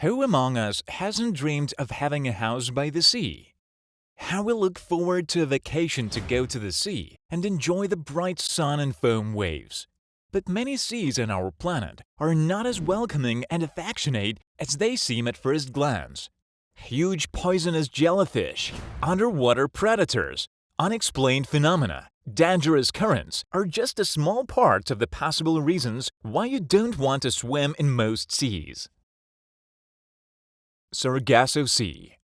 Who among us hasn't dreamed of having a house by the sea? How we look forward to a vacation to go to the sea and enjoy the bright sun and foam waves. But many seas on our planet are not as welcoming and affectionate as they seem at first glance. Huge poisonous jellyfish, underwater predators, unexplained phenomena, dangerous currents are just a small part of the possible reasons why you don't want to swim in most seas. Sargasso Sea.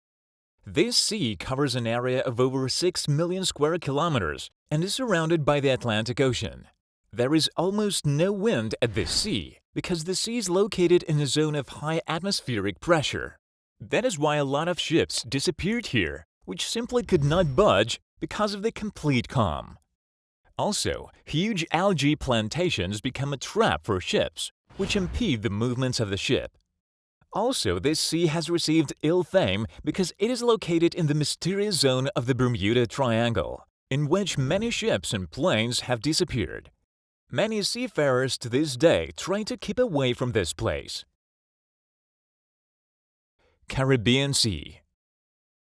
This sea covers an area of over 6 million square kilometers and is surrounded by the Atlantic Ocean. There is almost no wind at this sea because the sea is located in a zone of high atmospheric pressure. That is why a lot of ships disappeared here, which simply could not budge because of the complete calm. Also, huge algae plantations become a trap for ships, which impede the movements of the ship. Also, this sea has received ill fame because it is located in the mysterious zone of the Bermuda Triangle, in which many ships and planes have disappeared. Many seafarers to this day try to keep away from this place. Caribbean Sea.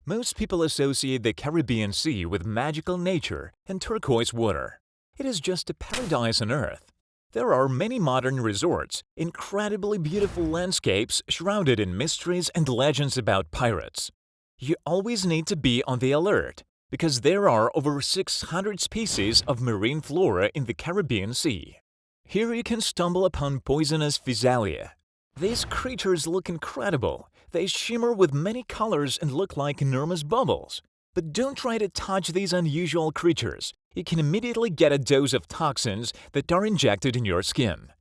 Most people associate the Caribbean Sea with magical nature and turquoise water. It is just a paradise on Earth. There are many modern resorts, incredibly beautiful landscapes shrouded in mysteries and legends about pirates. You always need to be on the alert, because there are over 600 species of marine flora in the Caribbean Sea. Here you can stumble upon poisonous physalia. These creatures look incredible. They shimmer with many colors and look like enormous bubbles. But don't try to touch these unusual creatures. You can immediately get a dose of toxins that are injected in your skin.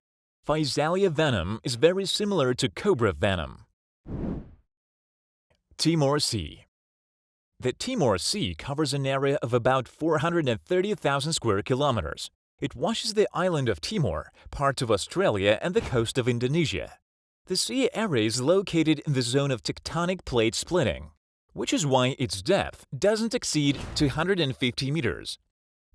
Physalia venom is very similar to cobra venom. Timor Sea. The Timor Sea covers an area of about 430,000 square kilometers. It washes the island of Timor, parts of Australia, and the coast of Indonesia. The sea area is located in the zone of tectonic plate splitting, which is why its depth doesn't exceed 250 meters.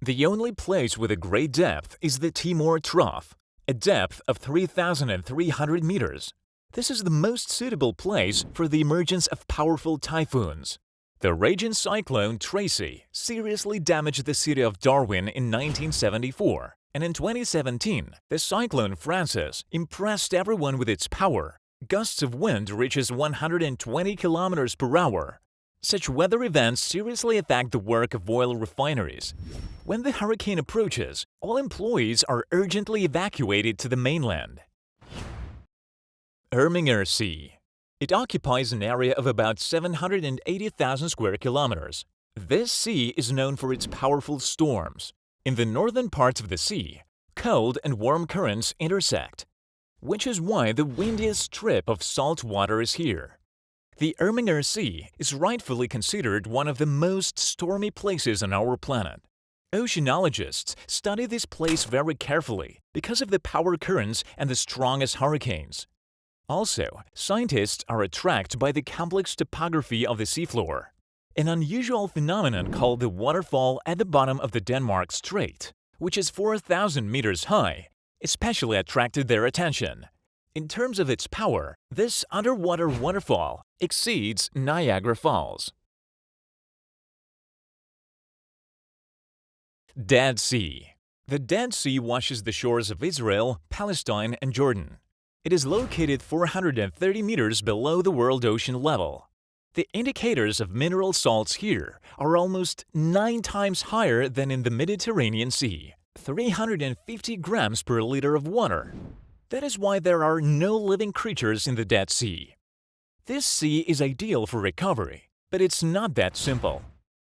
The only place with a great depth is the Timor Trough, a depth of 3,300 meters. This is the most suitable place for the emergence of powerful typhoons. The raging cyclone Tracy seriously damaged the city of Darwin in 1974, and in 2017, the cyclone Frances impressed everyone with its power. Gusts of wind reaches 120 kilometers per hour. Such weather events seriously affect the work of oil refineries. When the hurricane approaches, all employees are urgently evacuated to the mainland. Erminger Sea. It occupies an area of about 780,000 square kilometers. This sea is known for its powerful storms. In the northern parts of the sea, cold and warm currents intersect, which is why the windiest strip of salt water is here. The Erminger Sea is rightfully considered one of the most stormy places on our planet. Oceanologists study this place very carefully because of the power currents and the strongest hurricanes. Also, scientists are attracted by the complex topography of the seafloor. An unusual phenomenon called the waterfall at the bottom of the Denmark Strait, which is 4,000 meters high, especially attracted their attention. In terms of its power, this underwater waterfall exceeds Niagara Falls. Dead Sea. The Dead Sea washes the shores of Israel, Palestine, and Jordan. It is located 430 meters below the world ocean level. The indicators of mineral salts here are almost 9 times higher than in the Mediterranean Sea, 350 grams per liter of water. That is why there are no living creatures in the Dead Sea. This sea is ideal for recovery, but it's not that simple.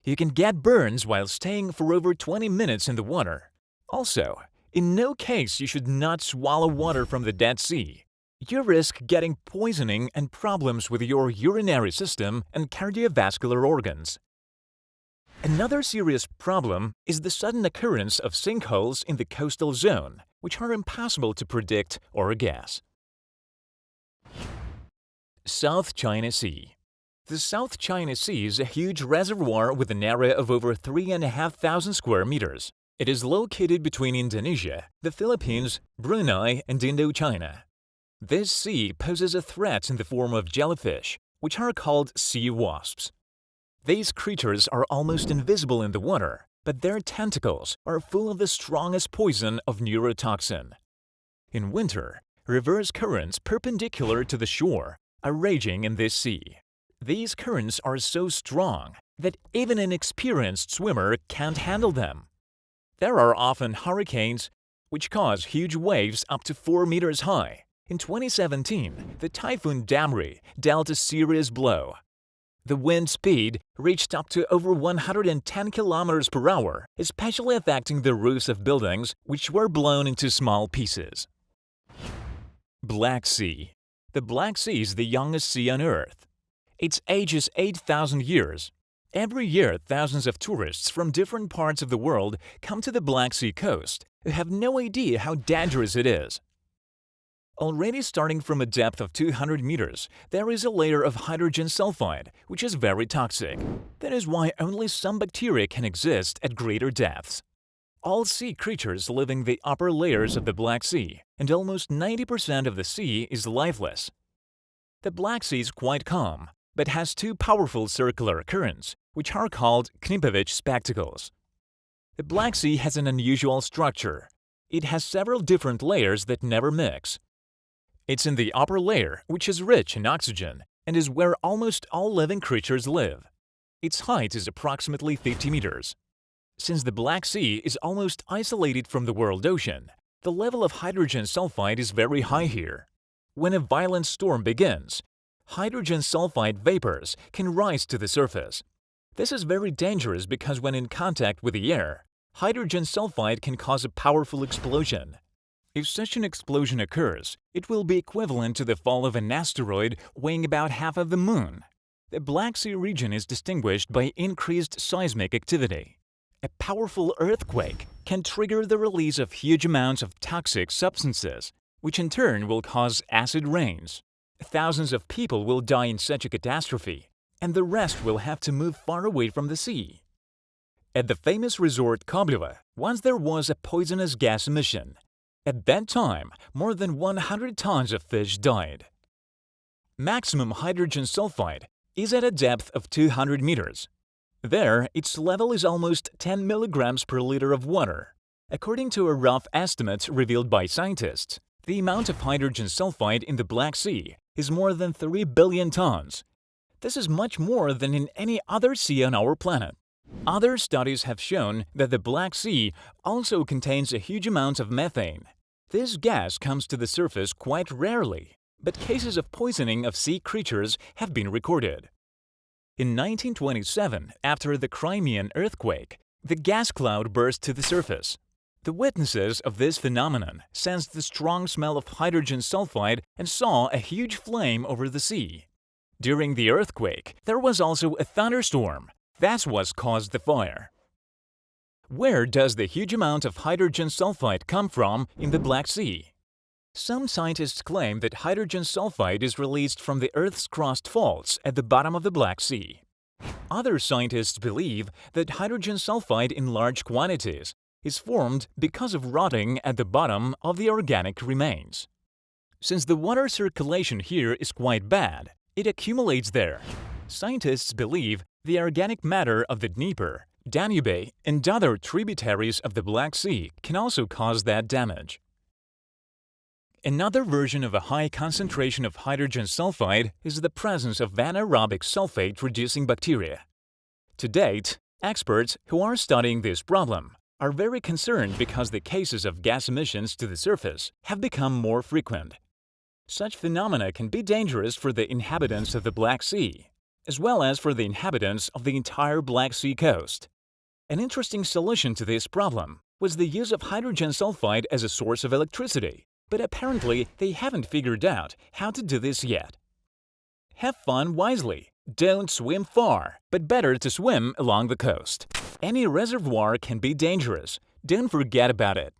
You can get burns while staying for over 20 minutes in the water. Also, in no case you should not swallow water from the Dead Sea. You risk getting poisoning and problems with your urinary system and cardiovascular organs. Another serious problem is the sudden occurrence of sinkholes in the coastal zone, which are impossible to predict or guess. South China Sea. The South China Sea is a huge reservoir with an area of over 3,500 square meters. It is located between Indonesia, the Philippines, Brunei, and Indochina. This sea poses a threat in the form of jellyfish, which are called sea wasps. These creatures are almost invisible in the water, but their tentacles are full of the strongest poison of neurotoxin. In winter, reverse currents perpendicular to the shore are raging in this sea. These currents are so strong that even an experienced swimmer can't handle them. There are often hurricanes which cause huge waves up to 4 meters high. In 2017, the typhoon Damri dealt a serious blow. The wind speed reached up to over 110 kilometers per hour, especially affecting the roofs of buildings, which were blown into small pieces. Black Sea. The Black Sea is the youngest sea on Earth. Its age is 8,000 years. Every year, thousands of tourists from different parts of the world come to the Black Sea coast who have no idea how dangerous it is. Already starting from a depth of 200 meters, there is a layer of hydrogen sulfide, which is very toxic. That is why only some bacteria can exist at greater depths. All sea creatures live in the upper layers of the Black Sea, and almost 90% of the sea is lifeless. The Black Sea is quite calm, but has two powerful circular currents, which are called Knipovich spectacles. The Black Sea has an unusual structure. It has several different layers that never mix. It's in the upper layer, which is rich in oxygen, and is where almost all living creatures live. Its height is approximately 50 meters. Since the Black Sea is almost isolated from the world ocean, the level of hydrogen sulfide is very high here. When a violent storm begins, hydrogen sulfide vapors can rise to the surface. This is very dangerous because when in contact with the air, hydrogen sulfide can cause a powerful explosion. If such an explosion occurs, it will be equivalent to the fall of an asteroid weighing about half of the Moon. The Black Sea region is distinguished by increased seismic activity. A powerful earthquake can trigger the release of huge amounts of toxic substances, which in turn will cause acid rains. Thousands of people will die in such a catastrophe, and the rest will have to move far away from the sea. At the famous resort Kobliva, once there was a poisonous gas emission. At that time, more than 100 tons of fish died. Maximum hydrogen sulfide is at a depth of 200 meters. There, its level is almost 10 milligrams per liter of water. According to a rough estimate revealed by scientists, the amount of hydrogen sulfide in the Black Sea is more than 3 billion tons. This is much more than in any other sea on our planet. Other studies have shown that the Black Sea also contains a huge amount of methane. This gas comes to the surface quite rarely, but cases of poisoning of sea creatures have been recorded. In 1927, after the Crimean earthquake, the gas cloud burst to the surface. The witnesses of this phenomenon sensed the strong smell of hydrogen sulfide and saw a huge flame over the sea. During the earthquake, there was also a thunderstorm. That's what caused the fire. Where does the huge amount of hydrogen sulfide come from in the Black Sea? Some scientists claim that hydrogen sulfide is released from the Earth's crust faults at the bottom of the Black Sea. Other scientists believe that hydrogen sulfide in large quantities is formed because of rotting at the bottom of the organic remains. Since the water circulation here is quite bad, it accumulates there. Scientists believe the organic matter of the Dnieper, Danube, and other tributaries of the Black Sea can also cause that damage. Another version of a high concentration of hydrogen sulfide is the presence of anaerobic sulfate-reducing bacteria. To date, experts who are studying this problem are very concerned because the cases of gas emissions to the surface have become more frequent. Such phenomena can be dangerous for the inhabitants of the Black Sea, as well as for the inhabitants of the entire Black Sea coast. An interesting solution to this problem was the use of hydrogen sulfide as a source of electricity, but apparently they haven't figured out how to do this yet. Have fun wisely. Don't swim far, but better to swim along the coast. Any reservoir can be dangerous. Don't forget about it.